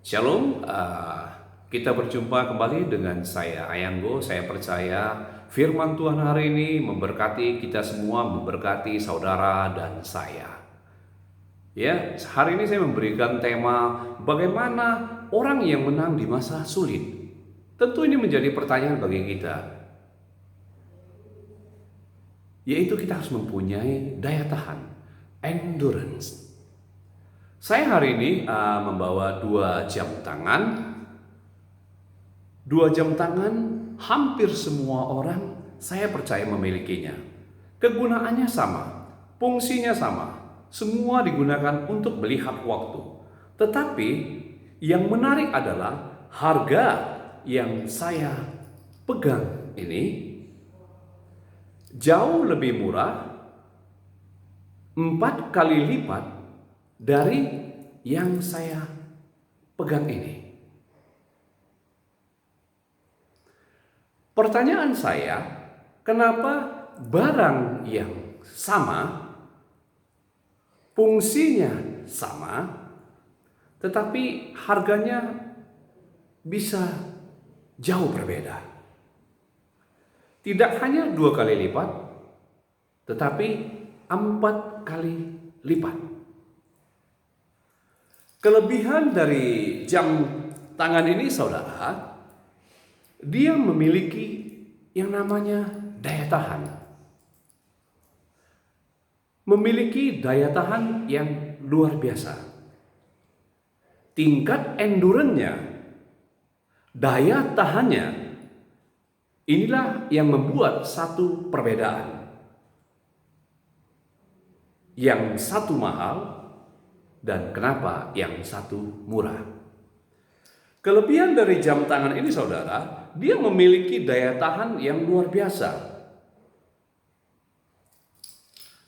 Shalom, kita berjumpa kembali dengan saya Ayanggo. Saya percaya firman Tuhan hari ini memberkati kita semua, memberkati saudara dan saya. Ya, hari ini saya memberikan tema bagaimana orang yang menang di masa sulit. Tentu ini menjadi pertanyaan bagi kita, yaitu kita harus mempunyai daya tahan, endurance. Saya hari ini membawa dua jam tangan. Dua jam tangan hampir semua orang saya percaya memilikinya. Kegunaannya sama, fungsinya sama, semua digunakan untuk melihat waktu. Tetapi yang menarik adalah harga yang saya pegang ini jauh lebih murah, 4 kali lipat dari yang saya pegang ini. Pertanyaan saya, kenapa barang yang sama, fungsinya sama, tetapi harganya bisa jauh berbeda? Tidak hanya 2 kali lipat, tetapi 4 kali lipat. Kelebihan dari jam tangan ini, saudara, dia memiliki yang namanya daya tahan. Memiliki daya tahan yang luar biasa. Tingkat endurance-nya, daya tahannya, inilah yang membuat satu perbedaan. Yang satu mahal, dan kenapa yang satu murah. Kelebihan dari jam tangan ini, saudara, dia memiliki daya tahan yang luar biasa.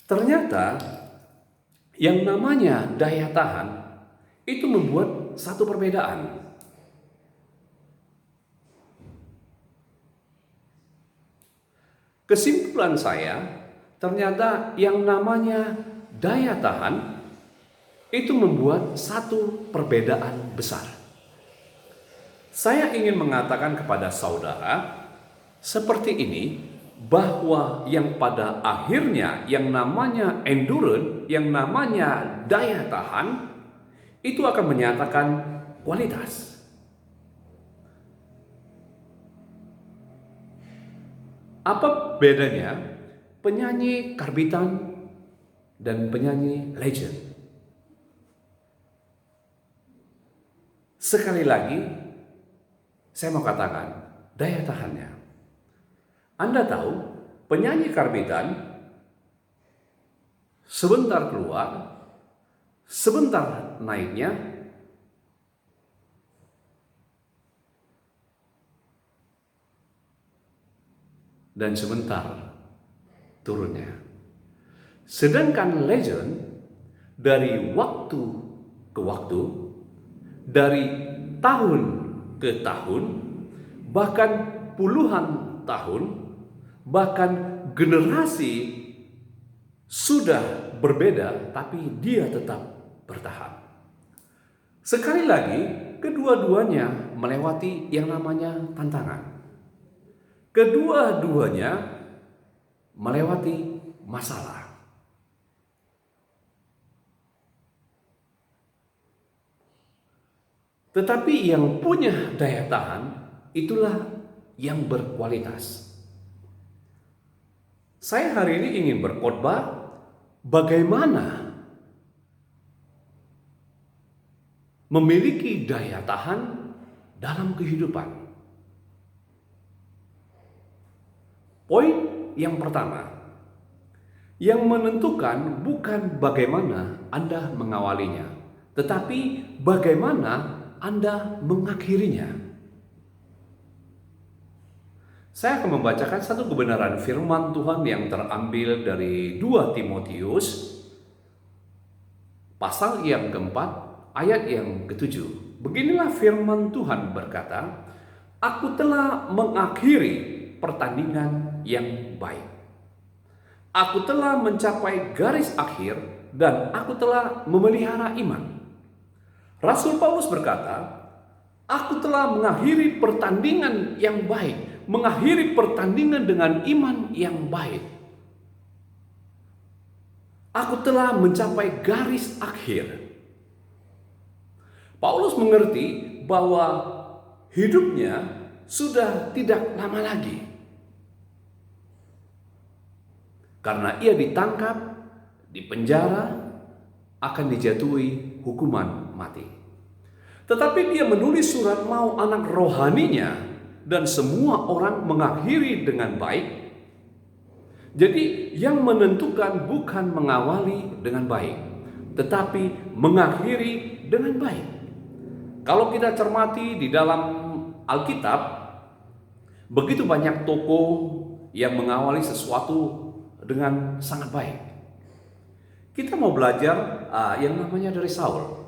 Ternyata yang namanya daya tahan itu membuat satu perbedaan. Kesimpulan saya, ternyata yang namanya daya tahan itu membuat satu perbedaan besar. Saya ingin mengatakan kepada saudara seperti ini, bahwa yang pada akhirnya yang namanya endurance, yang namanya daya tahan, itu akan menyatakan kualitas. Apa bedanya penyanyi karbitan dan penyanyi legend? Sekali lagi, saya mau katakan, daya tahannya. Anda tahu, penyanyi karbitan sebentar keluar, sebentar naiknya, dan sebentar turunnya. Sedangkan legend dari waktu ke waktu, dari tahun ke tahun, bahkan puluhan tahun, bahkan generasi sudah berbeda, tapi dia tetap bertahan. Sekali lagi, kedua-duanya melewati yang namanya tantangan. Kedua-duanya melewati masalah. Tetapi yang punya daya tahan, itulah yang berkualitas. Saya hari ini ingin berkhotbah bagaimana memiliki daya tahan dalam kehidupan. Poin yang pertama, yang menentukan bukan bagaimana Anda mengawalinya, tetapi bagaimana Anda mengakhirinya. Saya akan membacakan satu kebenaran firman Tuhan yang terambil dari 2 Timotius pasal yang keempat, ayat yang ke-7. Beginilah firman Tuhan berkata, "Aku telah mengakhiri pertandingan yang baik. Aku telah mencapai garis akhir dan aku telah memelihara iman." Rasul Paulus berkata, Aku telah mengakhiri pertandingan yang baik, mengakhiri pertandingan dengan iman yang baik. Aku telah mencapai garis akhir. Paulus mengerti bahwa hidupnya sudah tidak lama lagi. Karena ia ditangkap, dipenjara, akan dijatuhi hukuman mati. Tetapi dia menulis surat mau anak rohaninya dan semua orang mengakhiri dengan baik. Jadi yang menentukan bukan mengawali dengan baik, tetapi mengakhiri dengan baik. Kalau kita cermati di dalam Alkitab, begitu banyak tokoh yang mengawali sesuatu dengan sangat baik. Kita mau belajar yang namanya dari Saul.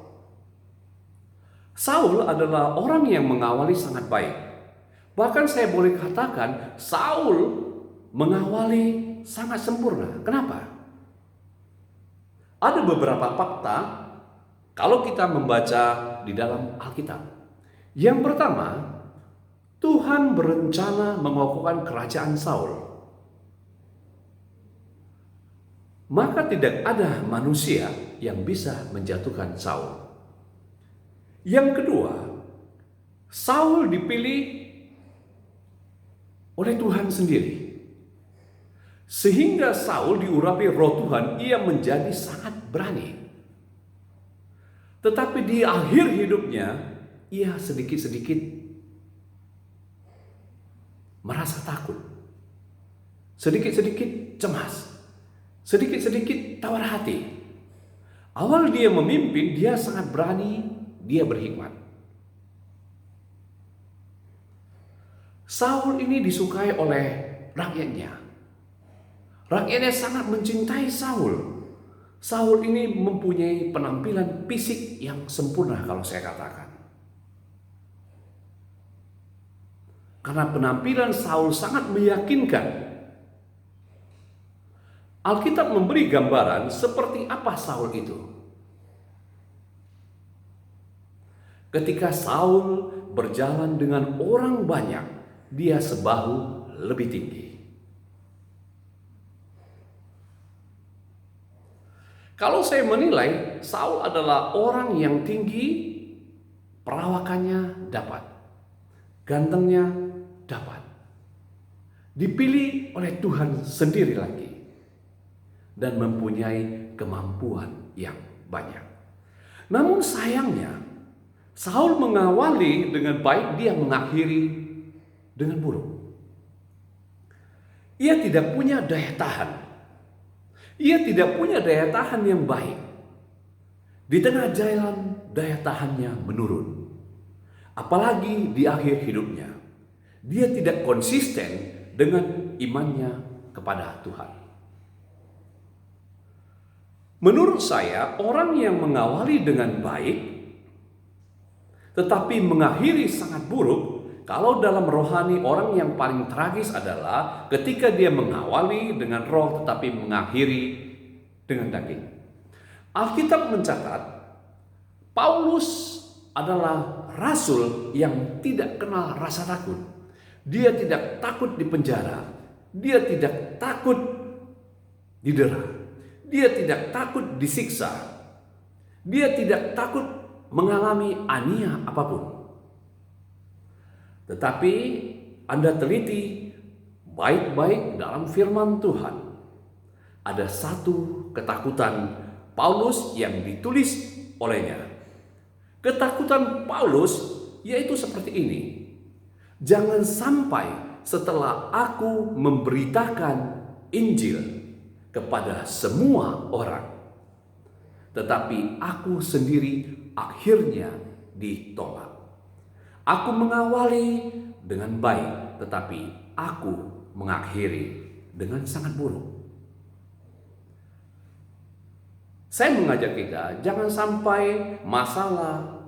Saul adalah orang yang mengawali sangat baik. Bahkan saya boleh katakan Saul mengawali sangat sempurna. Kenapa? Ada beberapa fakta kalau kita membaca di dalam Alkitab. Yang pertama, Tuhan berencana mengokohkan kerajaan Saul. Maka tidak ada manusia yang bisa menjatuhkan Saul. Yang kedua, Saul dipilih oleh Tuhan sendiri. Sehingga Saul diurapi roh Tuhan, ia menjadi sangat berani. Tetapi di akhir hidupnya, ia sedikit-sedikit merasa takut. Sedikit-sedikit cemas. Sedikit-sedikit tawar hati. Awal dia memimpin, dia sangat berani, dia berhikmat. Saul ini disukai oleh rakyatnya. Rakyatnya sangat mencintai Saul. Saul ini mempunyai penampilan fisik yang sempurna kalau saya katakan. Karena penampilan Saul sangat meyakinkan. Alkitab memberi gambaran seperti apa Saul itu. Ketika Saul berjalan dengan orang banyak, dia sebahu lebih tinggi. Kalau saya menilai, Saul adalah orang yang tinggi, perawakannya dapat, gantengnya dapat, dipilih oleh Tuhan sendiri lagi, dan mempunyai kemampuan yang banyak. Namun sayangnya, Saul mengawali dengan baik, dia mengakhiri dengan buruk. Ia tidak punya daya tahan. Ia tidak punya daya tahan yang baik. Di tengah jalan, daya tahannya menurun. Apalagi di akhir hidupnya. Dia tidak konsisten dengan imannya kepada Tuhan. Menurut saya, orang yang mengawali dengan baik, tetapi mengakhiri sangat buruk. Kalau dalam rohani, orang yang paling tragis adalah ketika dia mengawali dengan roh tetapi mengakhiri dengan daging. Alkitab mencatat Paulus adalah rasul yang tidak kenal rasa takut. Dia tidak takut di penjara. Dia tidak takut didera. Dia tidak takut disiksa. Dia tidak takut mengalami aniaya apapun. Tetapi Anda teliti baik-baik dalam firman Tuhan. Ada satu ketakutan Paulus yang ditulis olehnya. Ketakutan Paulus yaitu seperti ini. Jangan sampai setelah aku memberitakan Injil kepada semua orang, tetapi aku sendiri akhirnya ditolak. Aku mengawali dengan baik, tetapi aku mengakhiri dengan sangat buruk. Saya mengajak kita, jangan sampai masalah,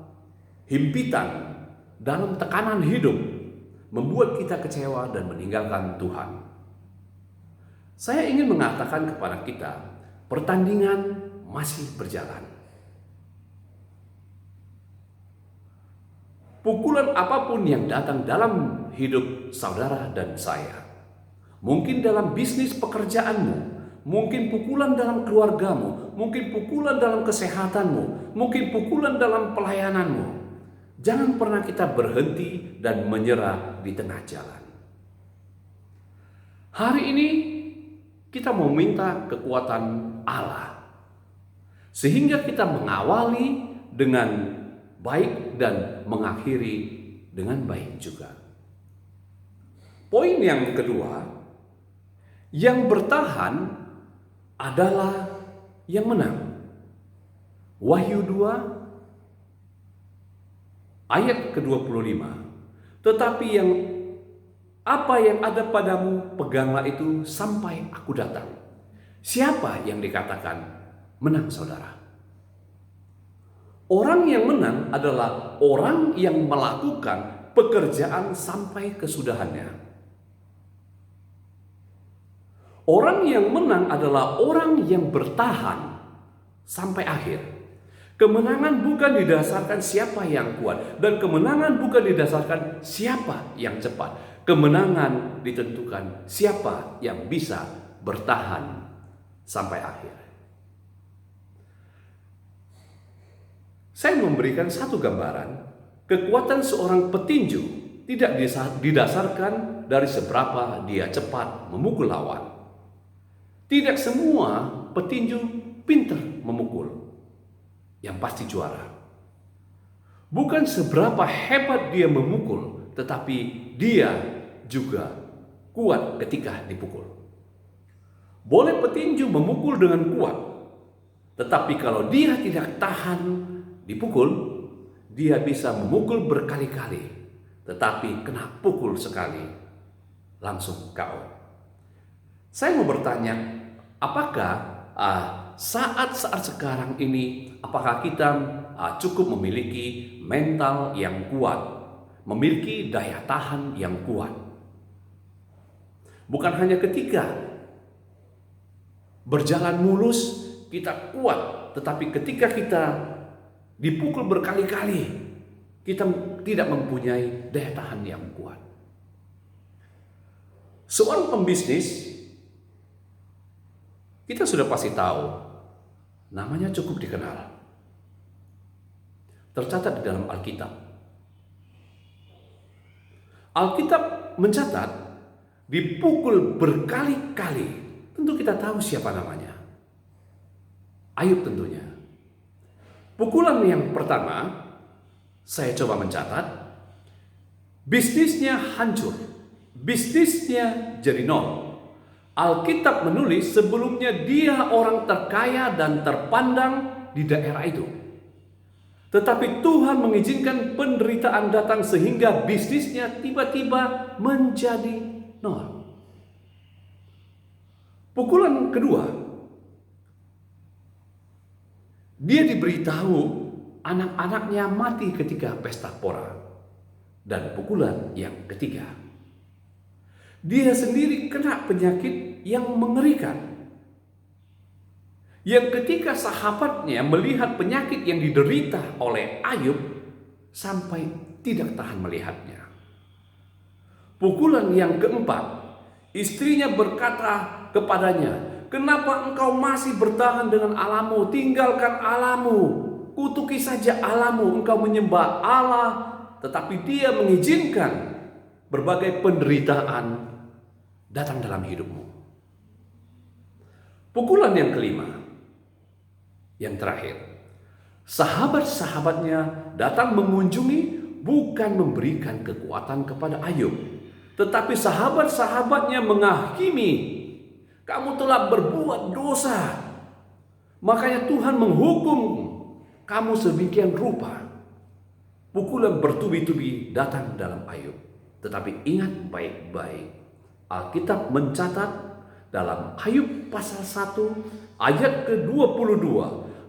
himpitan dalam tekanan hidup membuat kita kecewa dan meninggalkan Tuhan. Saya ingin mengatakan kepada kita, pertandingan masih berjalan. pukulan apapun yang datang dalam hidup saudara dan saya. Mungkin dalam bisnis pekerjaanmu, mungkin pukulan dalam keluargamu, mungkin pukulan dalam kesehatanmu, mungkin pukulan dalam pelayananmu. Jangan pernah kita berhenti dan menyerah di tengah jalan. Hari ini kita mau minta kekuatan Allah, sehingga kita mengawali dengan baik dan mengakhiri dengan baik juga. Poin yang kedua, yang bertahan adalah yang menang. Wahyu 2 ayat ke-25. Tetapi apa yang ada padamu, peganglah itu sampai aku datang. Siapa yang dikatakan menang, saudara? Orang yang menang adalah orang yang melakukan pekerjaan sampai kesudahannya. Orang yang menang adalah orang yang bertahan sampai akhir. Kemenangan bukan didasarkan siapa yang kuat, dan kemenangan bukan didasarkan siapa yang cepat. Kemenangan ditentukan siapa yang bisa bertahan sampai akhir. Saya memberikan satu gambaran, kekuatan seorang petinju tidak didasarkan dari seberapa dia cepat memukul lawan. Tidak semua petinju pintar memukul, yang pasti juara. Bukan seberapa hebat dia memukul, tetapi dia juga kuat ketika dipukul. Boleh petinju memukul dengan kuat, tetapi kalau dia tidak tahan dipukul, dia bisa memukul berkali-kali, tetapi kena pukul sekali, langsung KO. Saya mau bertanya, apakah saat-saat sekarang ini, apakah kita cukup memiliki mental yang kuat, memiliki daya tahan yang kuat? Bukan hanya ketika berjalan mulus kita kuat, tetapi ketika kita dipukul berkali-kali, kita tidak mempunyai daya tahan yang kuat. Seorang pembisnis, kita sudah pasti tahu, namanya cukup dikenal. Tercatat di dalam Alkitab. Alkitab mencatat, dipukul berkali-kali. Tentu kita tahu siapa namanya. Ayub tentunya. Pukulan yang pertama, saya coba mencatat, bisnisnya hancur, bisnisnya jadi nol. Alkitab menulis sebelumnya dia orang terkaya dan terpandang di daerah itu. Tetapi Tuhan mengizinkan penderitaan datang sehingga bisnisnya tiba-tiba menjadi nol. Pukulan kedua, dia diberitahu anak-anaknya mati ketika pesta pora. Dan pukulan yang ketiga, dia sendiri kena penyakit yang mengerikan. Yang ketika sahabatnya melihat penyakit yang diderita oleh Ayub, sampai tidak tahan melihatnya. Pukulan yang keempat, istrinya berkata kepadanya, "Kenapa engkau masih bertahan dengan Allahmu? Tinggalkan Allahmu, kutuki saja Allahmu. Engkau menyembah Allah, tetapi dia mengizinkan berbagai penderitaan datang dalam hidupmu." Pukulan yang kelima, yang terakhir, sahabat-sahabatnya datang mengunjungi, bukan memberikan kekuatan kepada Ayub, tetapi sahabat-sahabatnya menghakimi, "Kamu telah berbuat dosa, makanya Tuhan menghukum kamu sedemikian rupa." Pukulan bertubi-tubi datang dalam Ayub. Tetapi ingat baik-baik, Alkitab mencatat dalam Ayub pasal 1 ayat ke-22,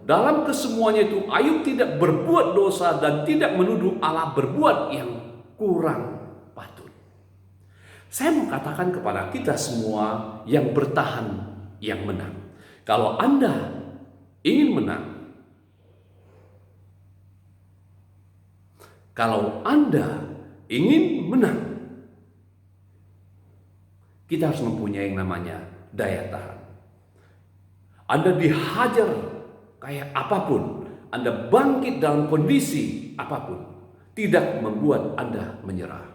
dalam kesemuanya itu Ayub tidak berbuat dosa dan tidak menuduh Allah berbuat yang kurang patut. Saya mau katakan kepada kita semua yang bertahan, yang menang. Kalau Anda ingin menang, Kalau Anda ingin menang, kita harus mempunyai yang namanya daya tahan. Anda dihajar kayak apapun, Anda bangkit dalam kondisi apapun, tidak membuat Anda menyerah.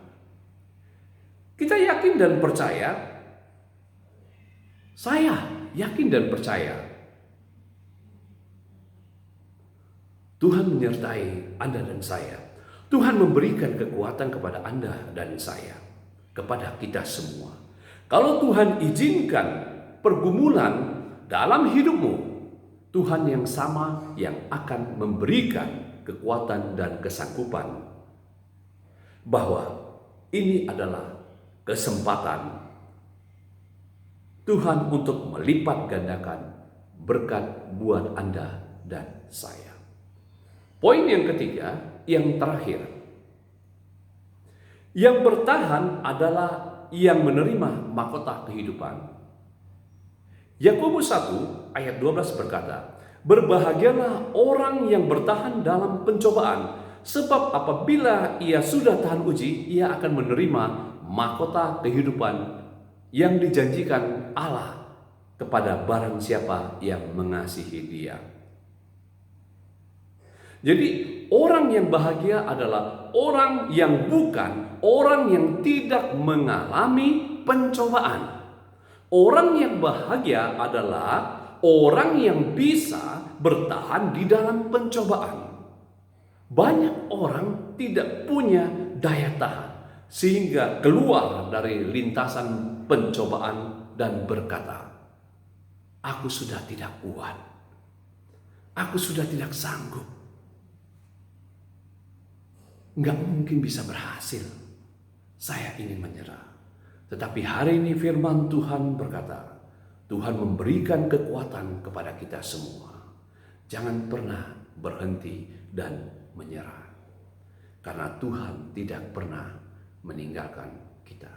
Kita yakin dan percaya, saya yakin dan percaya, Tuhan menyertai Anda dan saya. Tuhan memberikan kekuatan kepada Anda dan saya, kepada kita semua. Kalau Tuhan izinkan pergumulan dalam hidupmu, Tuhan yang sama yang akan memberikan kekuatan dan kesanggupan bahwa ini adalah kesempatan Tuhan untuk melipat gandakan berkat buat Anda dan saya. Poin yang ketiga, yang terakhir. Yang bertahan adalah yang menerima mahkota kehidupan. Yakobus 1 ayat 12 berkata, "Berbahagialah orang yang bertahan dalam pencobaan, sebab apabila ia sudah tahan uji, ia akan menerima mahkota kehidupan yang dijanjikan Allah kepada barang siapa yang mengasihi Dia." Jadi orang yang bahagia adalah orang yang bukan orang yang tidak mengalami pencobaan. Orang yang bahagia adalah orang yang bisa bertahan di dalam pencobaan. Banyak orang tidak punya daya tahan sehingga keluar dari lintasan pencobaan dan berkata, "Aku sudah tidak kuat. Aku sudah tidak sanggup. Nggak mungkin bisa berhasil. Saya ingin menyerah." Tetapi hari ini firman Tuhan berkata, Tuhan memberikan kekuatan kepada kita semua. Jangan pernah berhenti dan menyerah. Karena Tuhan tidak pernah meninggalkan kita.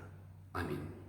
Amin.